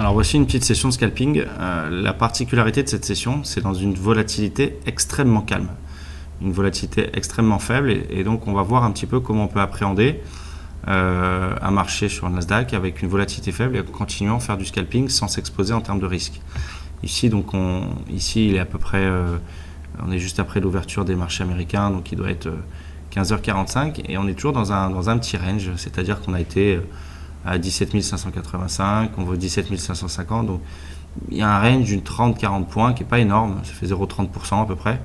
Alors voici une petite session de scalping. La particularité de cette session, c'est dans une volatilité extrêmement calme, une volatilité extrêmement faible, et donc on va voir un petit peu comment on peut appréhender un marché sur le Nasdaq avec une volatilité faible et en continuant à faire du scalping sans s'exposer en termes de risque. Ici, donc ici il est à peu près, on est juste après l'ouverture des marchés américains, donc il doit être 15h45 et on est toujours dans un petit range, c'est-à-dire qu'on a été à 17 585, on vaut 17 550, donc il y a un range d'une 30-40 points qui n'est pas énorme, ça fait 0,30% à peu près.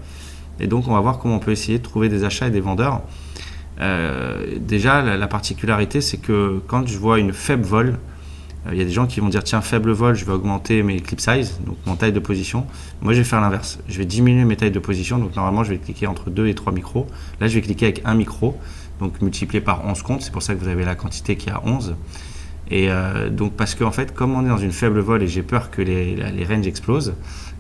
Et donc on va voir comment on peut essayer de trouver des achats et des vendeurs. Déjà la particularité, c'est que quand je vois une faible vol, il y a des gens qui vont dire tiens, faible vol, je vais augmenter mes clip size, donc mon taille de position. Moi je vais faire l'inverse, je vais diminuer mes tailles de position, donc normalement je vais cliquer entre 2 et 3 micros. Là je vais cliquer avec un micro, donc multiplié par 11 comptes, c'est pour ça que vous avez la quantité qui est à 11. Et donc parce qu'en fait, comme on est dans une faible vol et j'ai peur que les ranges explosent,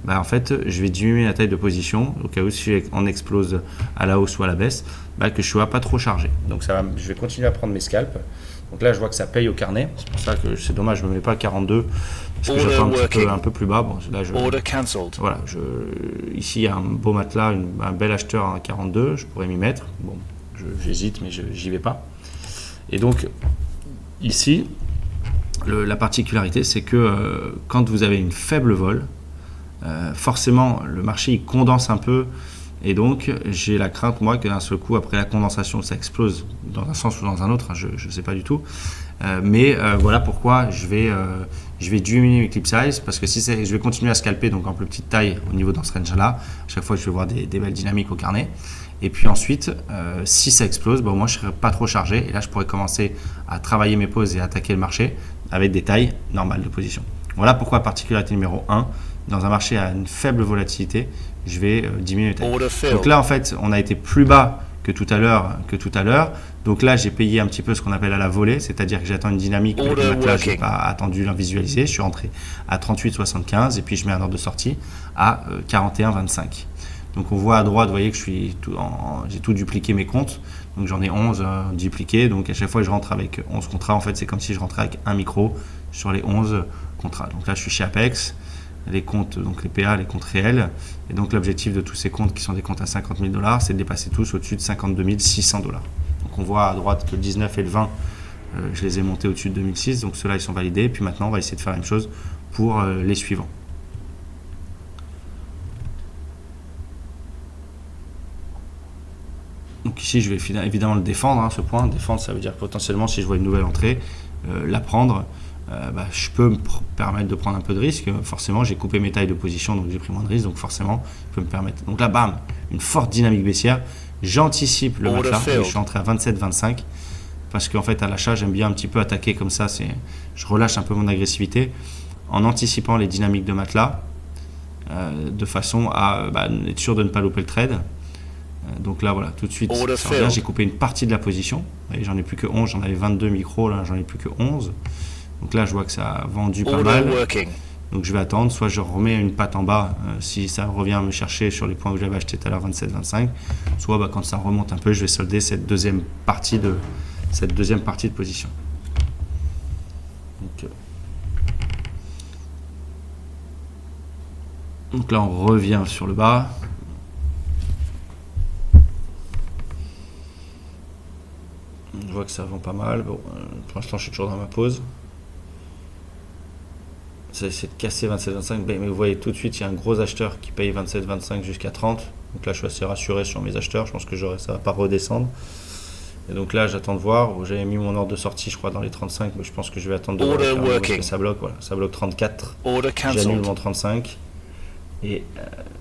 en fait, je vais diminuer la taille de position au cas où si on explose à la hausse ou à la baisse, que je ne sois pas trop chargé. Donc je vais continuer à prendre mes scalps. Donc là, je vois que ça paye au carnet. C'est pour ça que c'est dommage, je ne me mets pas à 42 parce que j'attends un peu plus bas. Bon, là, voilà, ici, il y a un beau matelas, un bel acheteur à 42. Je pourrais m'y mettre. Bon, j'hésite, mais j'y vais pas. Et donc, ici, la particularité, c'est que quand vous avez une faible vol, forcément, le marché il condense un peu. Et donc, j'ai la crainte, moi, que d'un seul coup, après la condensation, ça explose dans un sens ou dans un autre, je ne sais pas du tout. Mais voilà pourquoi je vais diminuer mes clip size, parce que je vais continuer à scalper, donc en plus petite taille au niveau dans ce range-là. À chaque fois, je vais voir des belles dynamiques au carnet. Et puis ensuite, si ça explose, moi, je ne serai pas trop chargé. Et là, je pourrais commencer à travailler mes pauses et à attaquer le marché avec des tailles normales de position. Voilà pourquoi, particularité numéro 1, dans un marché à une faible volatilité, je vais diminuer les tailles. Donc là, en fait, on a été plus bas que tout à l'heure. Donc là, j'ai payé un petit peu ce qu'on appelle à la volée, c'est-à-dire que j'attends une dynamique. Le matelas, je n'ai pas attendu la visualiser. Je suis rentré à 38,75 et puis je mets un ordre de sortie à 41,25. Donc on voit à droite, vous voyez que j'ai tout dupliqué mes comptes. Donc j'en ai 11 dupliqués. Donc à chaque fois que je rentre avec 11 contrats, en fait, c'est comme si je rentrais avec un micro sur les 11 contrats. Donc là, je suis chez Apex. Les comptes, donc les PA, les comptes réels. Et donc l'objectif de tous ces comptes qui sont des comptes à 50 000 $, c'est de les passer tous au-dessus de 52 600 $. Donc on voit à droite que le 19 et le 20, je les ai montés au-dessus de 2006. Donc ceux-là, ils sont validés. Et puis maintenant, on va essayer de faire la même chose pour les suivants. Donc ici, je vais évidemment le défendre, ce point. Défendre, ça veut dire que potentiellement, si je vois une nouvelle entrée, la prendre. Je peux me permettre de prendre un peu de risque. Forcément, j'ai coupé mes tailles de position, donc j'ai pris moins de risque. Donc forcément, je peux me permettre. Donc là, bam, une forte dynamique baissière. J'anticipe le matelas. Je suis entré à 27,25 parce qu'en fait, à l'achat, j'aime bien un petit peu attaquer comme ça. Je relâche un peu mon agressivité en anticipant les dynamiques de matelas de façon à être sûr de ne pas louper le trade. Donc là, voilà, tout de suite, ça revient. J'ai coupé une partie de la position. Vous voyez, j'en ai plus que 11. J'en avais 22 micros. Là, j'en ai plus que 11. Donc là, je vois que ça a vendu pas mal. Donc je vais attendre. Soit je remets une patte en bas si ça revient me chercher sur les points que j'avais acheté tout à l'heure, 27-25. Soit quand ça remonte un peu, je vais solder cette deuxième partie de position. Donc là, on revient sur le bas. Je vois que ça vend pas mal. Bon, pour l'instant, je suis toujours dans ma pause. Ça essaie de casser 27,25, mais vous voyez tout de suite, il y a un gros acheteur qui paye 27,25 jusqu'à 30. Donc là, je suis assez rassuré sur mes acheteurs. Je pense que ça ne va pas redescendre. Et donc là, j'attends de voir. J'avais mis mon ordre de sortie, je crois, dans les 35, mais je pense que je vais attendre de voir parce que ça bloque. Voilà, ça bloque 34. J'annule mon 35 et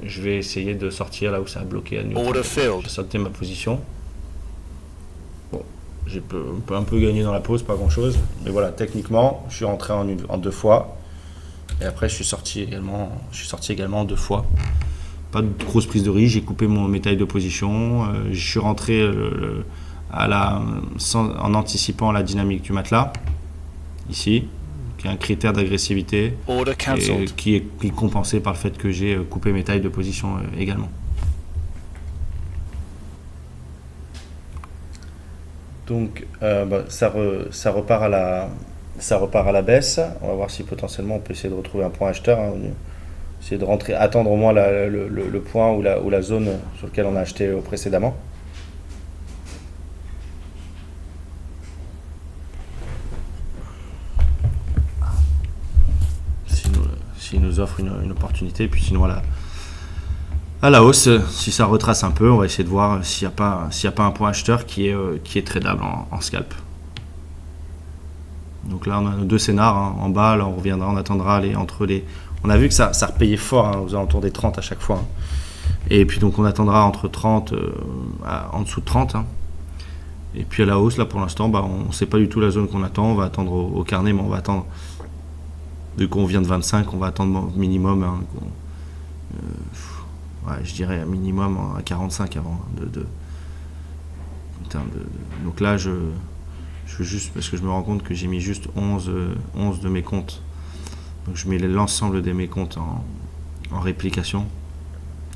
je vais essayer de sortir là où ça a bloqué à nouveau. J'ai sauté ma position. Bon, j'ai un peu gagné dans la pause, pas grand-chose. Mais voilà, techniquement, je suis rentré en deux fois. Et après, je suis sorti également 2 fois. Pas de grosse prise de risque. J'ai coupé mes tailles de position. Je suis rentré en anticipant la dynamique du matelas. Ici, qui est un critère d'agressivité. Qui est compensé par le fait que j'ai coupé mes tailles de position également. Donc, ça repart ça repart à la baisse. On va voir si potentiellement on peut essayer de retrouver un point acheteur, hein. Essayer de rentrer, attendre au moins le point ou la zone sur lequel on a acheté précédemment. S'il nous offre une opportunité, puis sinon à la hausse, si ça retrace un peu, on va essayer de voir s'il n'y a pas un point acheteur qui est tradable en scalp. Donc là, on a nos deux scénars, hein. En bas, là, on reviendra, on attendra entre les... On a vu que ça repayait fort, hein, aux alentours des 30 à chaque fois, hein. Et puis donc on attendra entre 30, en dessous de 30, hein. Et puis à la hausse, là pour l'instant, on ne sait pas du tout la zone qu'on attend. On va attendre au carnet, mais on va attendre... Vu qu'on vient de 25, on va attendre minimum, hein, je dirais un minimum à 45 avant, donc là je veux juste, parce que je me rends compte que j'ai mis juste 11 de mes comptes, donc je mets l'ensemble de mes comptes en réplication,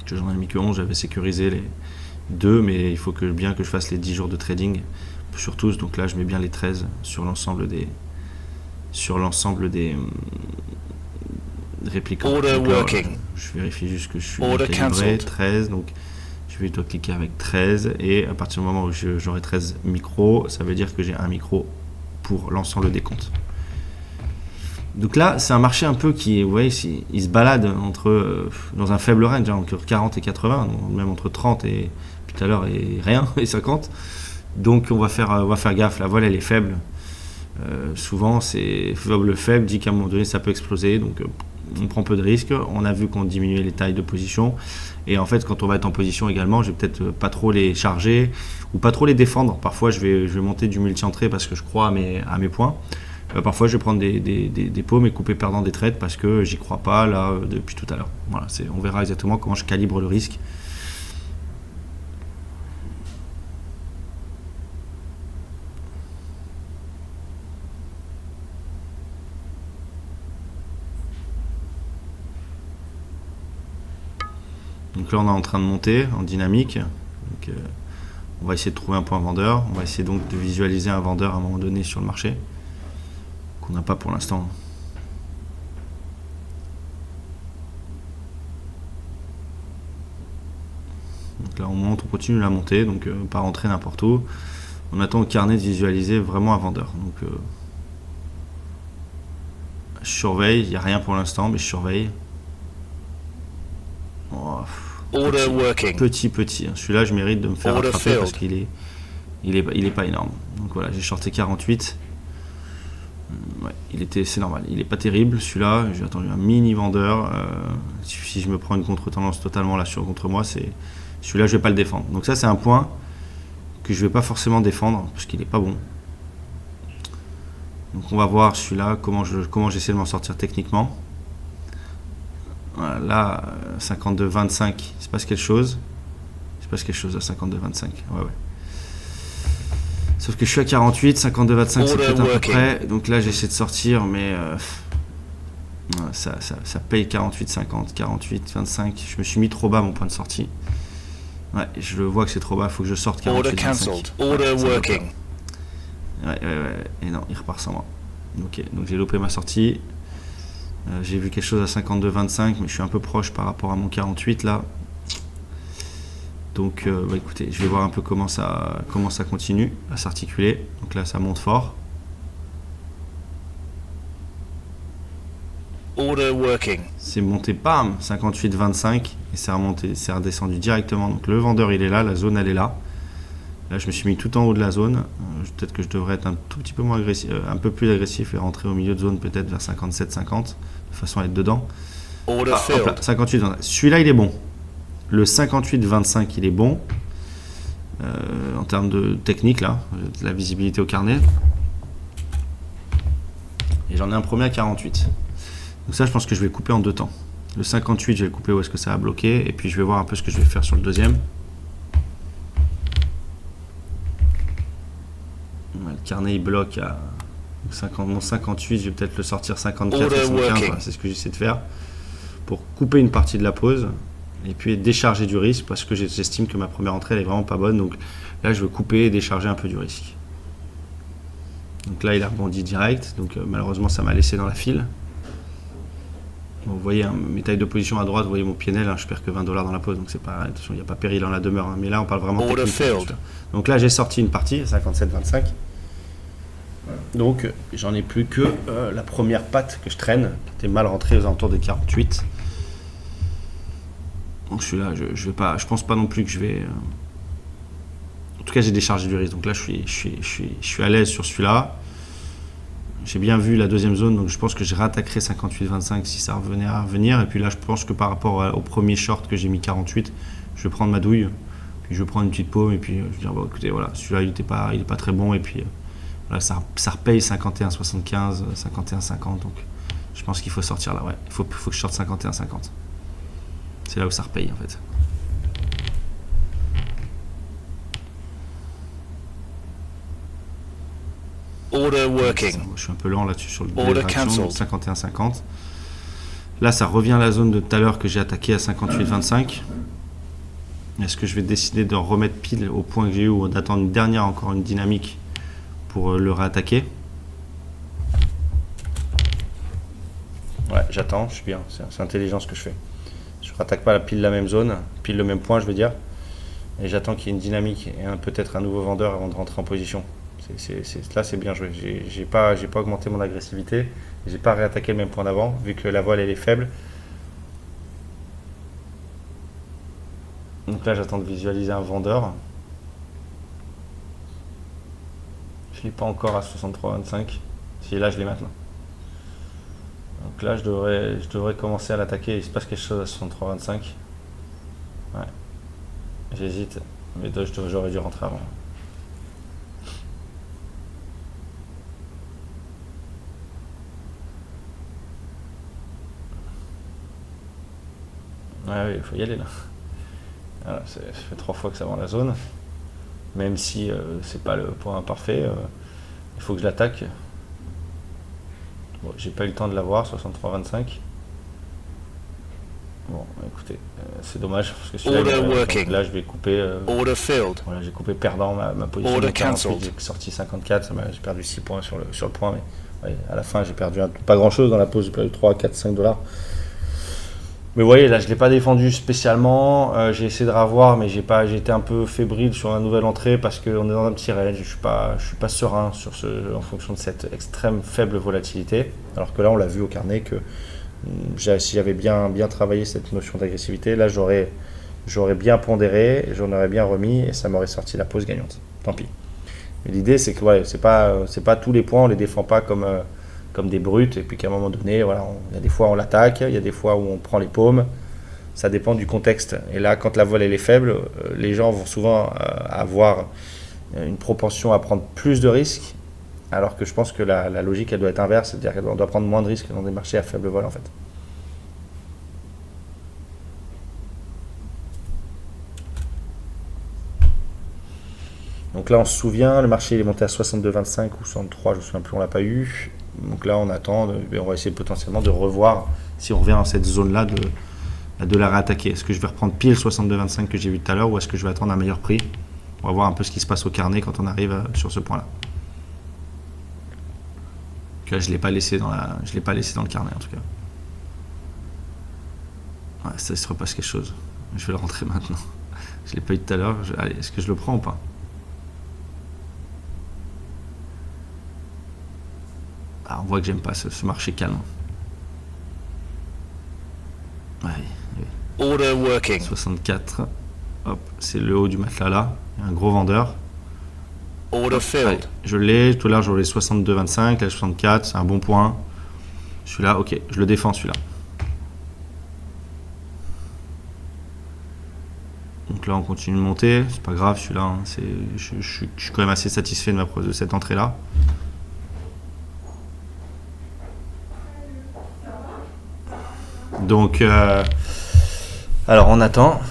que j'en ai mis que 11, j'avais sécurisé les 2, mais il faut bien que je fasse les 10 jours de trading sur tous, donc là je mets bien les 13 sur l'ensemble des réplicants. Donc là, je vérifie juste que je suis calibré, 13, donc je vais cliquer avec 13, et à partir du moment où j'aurai 13 micros, ça veut dire que j'ai un micro pour l'ensemble des comptes. Donc là, c'est un marché un peu qui, vous voyez, il se balade dans un faible range, hein, entre 40 et 80, même entre 30 et puis tout à l'heure et rien, et 50. Donc on va faire gaffe, la voile elle est faible. Souvent, le faible dit qu'à un moment donné ça peut exploser, donc on prend peu de risques. On a vu qu'on diminuait les tailles de position, et en fait quand on va être en position également, je vais peut-être pas trop les charger ou pas trop les défendre. Parfois je vais monter du multi-entrée parce que je crois à mes points. Parfois je vais prendre des paumes et couper perdant des trades parce que j'y crois pas là depuis tout à l'heure. Voilà, on verra exactement comment je calibre le risque. Donc là on est en train de monter en dynamique, donc, on va essayer de trouver un point vendeur, on va essayer donc de visualiser un vendeur à un moment donné sur le marché, qu'on n'a pas pour l'instant. Donc là on monte, on continue la montée, donc pas rentrer n'importe où, on attend au carnet de visualiser vraiment un vendeur. Donc je surveille, il n'y a rien pour l'instant mais je surveille. Petit. Celui-là, je mérite de me faire rattraper parce qu'il est pas énorme. Donc voilà, j'ai shorté 48. Ouais, c'est normal. Il est pas terrible. Celui-là, j'ai attendu un mini vendeur. Si je me prends une contre-tendance totalement là contre moi, celui-là, je vais pas le défendre. Donc ça, c'est un point que je vais pas forcément défendre parce qu'il est pas bon. Donc on va voir celui-là comment j'essaie de m'en sortir techniquement. Voilà, là, 52,25, il se passe quelque chose. Il se passe quelque chose à 52,25. Ouais. Sauf que je suis à 48, 52,25 c'est peut-être à peu près. Donc là, j'essaie de sortir, mais ça paye 48,50, 48,25. Je me suis mis trop bas mon point de sortie. Ouais, je vois que c'est trop bas, il faut que je sorte 48,25. Ouais. Et non, il repart sans moi. Ok, donc j'ai loupé ma sortie. J'ai vu quelque chose à 52,25, mais je suis un peu proche par rapport à mon 48 là. Donc écoutez, je vais voir un peu comment ça continue à s'articuler. Donc là ça monte fort. C'est monté, bam, 58,25 et c'est redescendu directement. Donc le vendeur il est là, la zone elle est là. Là je me suis mis tout en haut de la zone. Peut-être que je devrais être un tout petit peu moins agressif, un peu plus agressif et rentrer au milieu de zone peut-être vers 57,50 de façon à être dedans. Hop là, 58,25. Celui-là il est bon. Le 58,25 il est bon en termes de technique là, de la visibilité au carnet. Et j'en ai un premier à 48. Donc ça je pense que je vais le couper en deux temps. Le 58 je vais le couper où est-ce que ça a bloqué et puis je vais voir un peu ce que je vais faire sur le deuxième. Le carnet il bloque à 58, je vais peut-être le sortir 54, 75, voilà, c'est ce que j'essaie de faire pour couper une partie de la pause et puis décharger du risque parce que j'estime que ma première entrée elle est vraiment pas bonne, donc là je veux couper et décharger un peu du risque. Donc là, il a rebondi direct. Donc malheureusement, ça m'a laissé dans la file. Bon, vous voyez, mes tailles de position à droite, vous voyez mon PNL, je perds que $20 dans la pause. Donc c'est pas, attention, il n'y a pas péril en la demeure. Mais là, on parle vraiment technique. Donc là, j'ai sorti une partie, 57-25. Donc j'en ai plus que la première patte que je traîne, qui était mal rentrée aux alentours des 48. Donc celui-là, je pense pas non plus que je vais... En tout cas, j'ai déchargé du risque. Donc là, je suis à l'aise sur celui-là. J'ai bien vu la deuxième zone, donc je pense que je réattaquerai 58-25 si ça revenait à revenir. Et puis là, je pense que par rapport au premier short que j'ai mis 48, je vais prendre ma douille. Puis je vais prendre une petite paume et puis je vais dire, bon, écoutez, voilà, celui-là, il est pas très bon. Et puis voilà, ça repaye 51-75, 51-50. Donc je pense qu'il faut sortir là. Ouais, il faut que je sorte 51-50. C'est là où ça repaye en fait. Order working. Je suis un peu lent là-dessus sur le délai de réaction, 51-50. Là, ça revient à la zone de tout à l'heure que j'ai attaqué à 58-25. Est-ce que je vais décider de remettre pile au point que j'ai eu ou d'attendre une dernière, encore une dynamique pour le réattaquer? Ouais, j'attends, je suis bien. C'est intelligent ce que je fais. Je ne rattaque pas pile la même zone, pile le même point, je veux dire. Et j'attends qu'il y ait une dynamique et peut-être un nouveau vendeur avant de rentrer en position. Là, c'est bien joué. J'ai pas augmenté mon agressivité. J'ai pas réattaqué le même point d'avant, vu que la voile elle est faible. Donc là, j'attends de visualiser un vendeur. Je ne l'ai pas encore à 63,25. Si là, je l'ai maintenant. Donc là, je devrais commencer à l'attaquer. Il se passe quelque chose à 63,25. Ouais. J'hésite. Mais j'aurais dû rentrer avant. Ouais, oui, il faut y aller là. Voilà, ça fait 3 fois que ça vend la zone. Même si c'est pas le point parfait, il faut que je l'attaque. Bon, j'ai pas eu le temps de l'avoir, 63-25. Bon, écoutez, c'est dommage parce que celui-là, là je vais couper. Voilà, j'ai coupé perdant ma position. Ensuite, j'ai sorti 54, j'ai perdu 6 points sur le point. Mais ouais, à la fin, j'ai perdu pas grand chose dans la pause, j'ai perdu 3, 4, 5 $. Mais vous voyez, là, je ne l'ai pas défendu spécialement. J'ai essayé de ravoir, mais j'ai été un peu fébrile sur la nouvelle entrée parce qu'on est dans un petit range. Je suis pas serein en fonction de cette extrême faible volatilité. Alors que là, on l'a vu au carnet que si j'avais bien travaillé cette notion d'agressivité, là, j'aurais bien pondéré, j'en aurais bien remis et ça m'aurait sorti la pause gagnante. Tant pis. Mais l'idée, c'est que ouais, c'est pas tous les points, on les défend pas comme des brutes, et puis qu'à un moment donné, voilà, il y a des fois on l'attaque, il y a des fois où on prend les paumes, ça dépend du contexte. Et là, quand la voile elle est faible, les gens vont souvent avoir une propension à prendre plus de risques, alors que je pense que la logique elle doit être inverse, c'est-à-dire qu'on doit prendre moins de risques dans des marchés à faible voile en fait. Donc là, on se souvient, le marché il est monté à 62,25 ou 63, je ne me souviens plus, on l'a pas eu. Donc là, on attend, on va essayer potentiellement de revoir si on revient dans cette zone-là de la réattaquer. Est-ce que je vais reprendre pile 62,25 que j'ai vu tout à l'heure ou est-ce que je vais attendre un meilleur prix? On va voir un peu ce qui se passe au carnet quand on arrive sur ce point-là. Là, je ne l'ai pas laissé dans le carnet en tout cas. Ouais, ça se repasse quelque chose. Je vais le rentrer maintenant. Je ne l'ai pas eu tout à l'heure. Allez, est-ce que je le prends ou pas? On voit que j'aime pas ce marché calme. Ouais, oui. Order working. 64. Hop, c'est le haut du matelas là. Il y a un gros vendeur. Order filled. Allez, je l'ai. Tout à l'heure, je l'ai 62,25. Là, 64. C'est un bon point. Celui-là, ok. Je le défends celui-là. Donc là, on continue de monter. C'est pas grave celui-là. Hein. Je suis quand même assez satisfait de cette entrée-là. Donc, alors on attend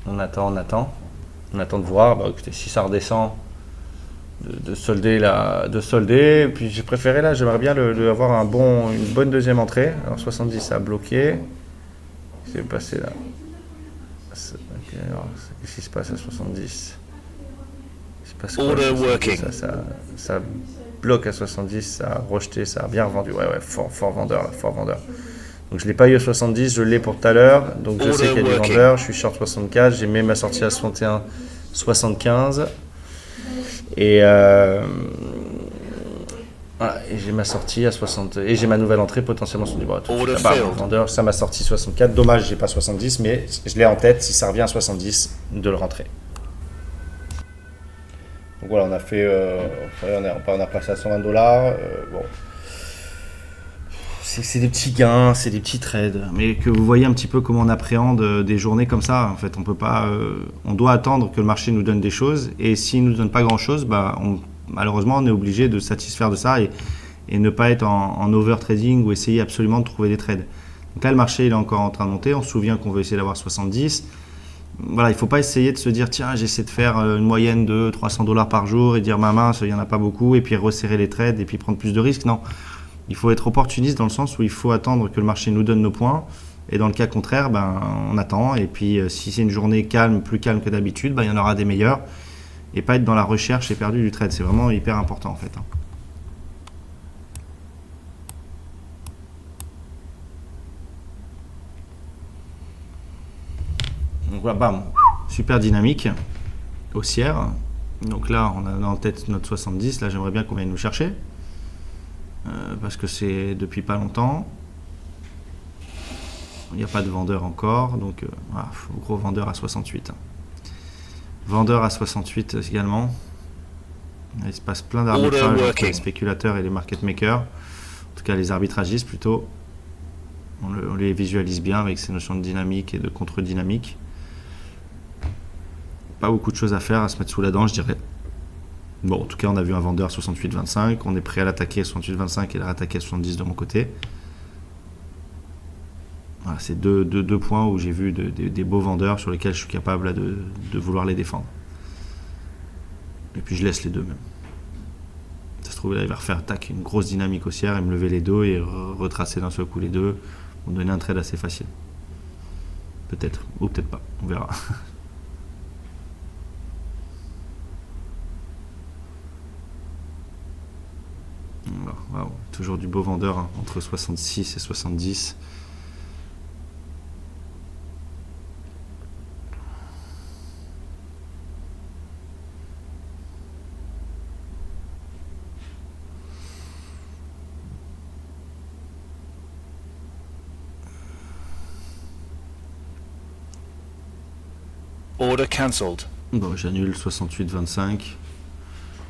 de voir. Bah, écoutez, si ça redescend, de solder. Puis j'ai préféré là, j'aimerais bien avoir une bonne deuxième entrée. Alors 70 ça a bloqué. Qu'est-ce qui s'est passé là? Okay, qu'est-ce qui se passe à 70? Il se Parce que Order 70, working. ça bloque à 70, ça a rejeté, ça a bien revendu. Ouais, fort vendeur, là, fort vendeur. Donc je l'ai pas eu à 70, je l'ai pour tout à l'heure. Donc je sais qu'il y a des Order vendeurs, je suis short 64, j'ai mis ma sortie à 61, 75. Et, voilà, et j'ai ma sortie à 60 et j'ai ma nouvelle entrée potentiellement sur du bras. Order Là-bas, failed. mon vendeur, ça m'a sorti 64. Dommage, j'ai pas 70, mais je l'ai en tête. Si ça revient à 70, de le rentrer. Donc voilà, on a fait, on a passé à 120 $. Bon, c'est des petits gains, c'est des petits trades, mais que vous voyez un petit peu comment on appréhende des journées comme ça. En fait, on peut pas, on doit attendre que le marché nous donne des choses, et s'il nous donne pas grand chose, malheureusement, on est obligé de se satisfaire de ça et ne pas être en over-trading ou essayer absolument de trouver des trades. Donc là, le marché il est encore en train de monter. On se souvient qu'on veut essayer d'avoir 70. Voilà, il ne faut pas essayer de se dire tiens, j'essaie de faire une moyenne de 300 $ par jour et dire ma mince, il n'y en a pas beaucoup, et puis resserrer les trades et puis prendre plus de risques. Non, il faut être opportuniste dans le sens où il faut attendre que le marché nous donne nos points. Et dans le cas contraire, on attend. Et puis si c'est une journée calme, plus calme que d'habitude, il y en aura des meilleurs. Et pas être dans la recherche éperdue du trade. C'est vraiment hyper important en fait. Donc voilà, bam, super dynamique, haussière. Donc là, on a en tête notre 70. Là, j'aimerais bien qu'on vienne nous chercher. Parce que c'est depuis pas longtemps. Il n'y a pas de vendeur encore. Donc, gros vendeur à 68. Vendeur à 68 également. Il se passe plein d'arbitrages entre les spéculateurs et les market makers. En tout cas, les arbitragistes plutôt. On les visualise bien avec ces notions de dynamique et de contre-dynamique. Pas beaucoup de choses à faire, à se mettre sous la dent, je dirais. Bon, en tout cas, on a vu un vendeur 68,25. On est prêt à l'attaquer à 68,25 et à l'attaquer à 70 de mon côté. Voilà, c'est deux points où j'ai vu des beaux vendeurs sur lesquels je suis capable de vouloir les défendre. Et puis je laisse les deux même. Ça se trouve, là, il va refaire une grosse dynamique haussière et me lever les deux et retracer d'un seul coup les deux. On donner un trade assez facile. Peut-être, ou peut-être pas, on verra. Wow, toujours du beau vendeur hein, entre 66 et 70. Order cancelled. Bon, j'annule 68,25.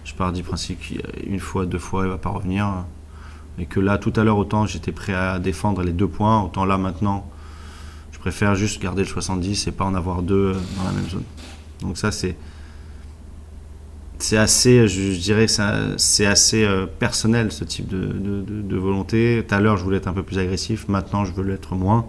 Je pars du principe qu'une fois, deux fois, il ne va pas revenir. Et que là, tout à l'heure, autant j'étais prêt à défendre les 2 points, autant là, maintenant, je préfère juste garder le 70 et pas en avoir 2 dans la même zone. Donc ça, c'est assez, je dirais que c'est assez personnel, ce type de volonté. Tout à l'heure, je voulais être un peu plus agressif. Maintenant, je veux l'être moins.